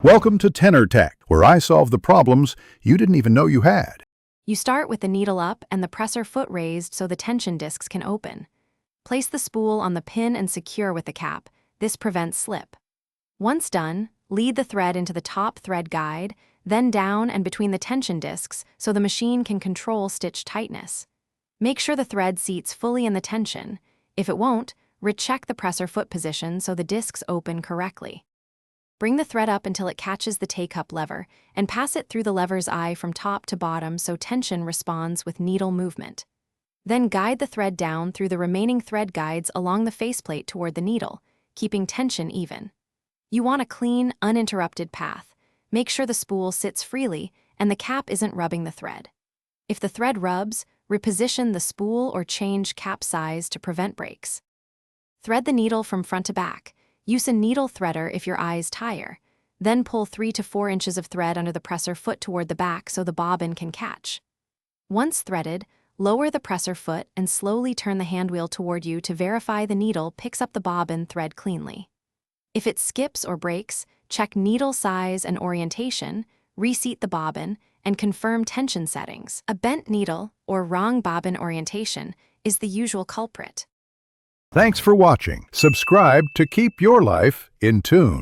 Welcome to Tenor Tech, where I solve the problems you didn't even know you had. You start with the needle up and the presser foot raised so the tension discs can open. Place the spool on the pin and secure with the cap. This prevents slip. Once done, lead the thread into the top thread guide, then down and between the tension discs so the machine can control stitch tightness. Make sure the thread seats fully in the tension. If it won't, recheck the presser foot position so the discs open correctly. Bring the thread up until it catches the K-cup lever, and pass it through the lever's eye from top to bottom so tension responds with needle movement. Then guide the thread down through the remaining thread guides along the faceplate toward the needle, keeping tension even. You want a clean, uninterrupted path. Make sure the spool sits freely and the cap isn't rubbing the thread. If the thread rubs, reposition the spool or change cap size to prevent breaks. Thread the needle from front to back. Use a needle threader if your eyes tire. Then pull 3 to 4 inches of thread under the presser foot toward the back so the bobbin can catch. Once threaded, lower the presser foot and slowly turn the handwheel toward you to verify the needle picks up the bobbin thread cleanly. If it skips or breaks, check needle size and orientation, reseat the bobbin, and confirm tension settings. A bent needle or wrong bobbin orientation is the usual culprit. Thanks for watching. Subscribe to keep your life in tune.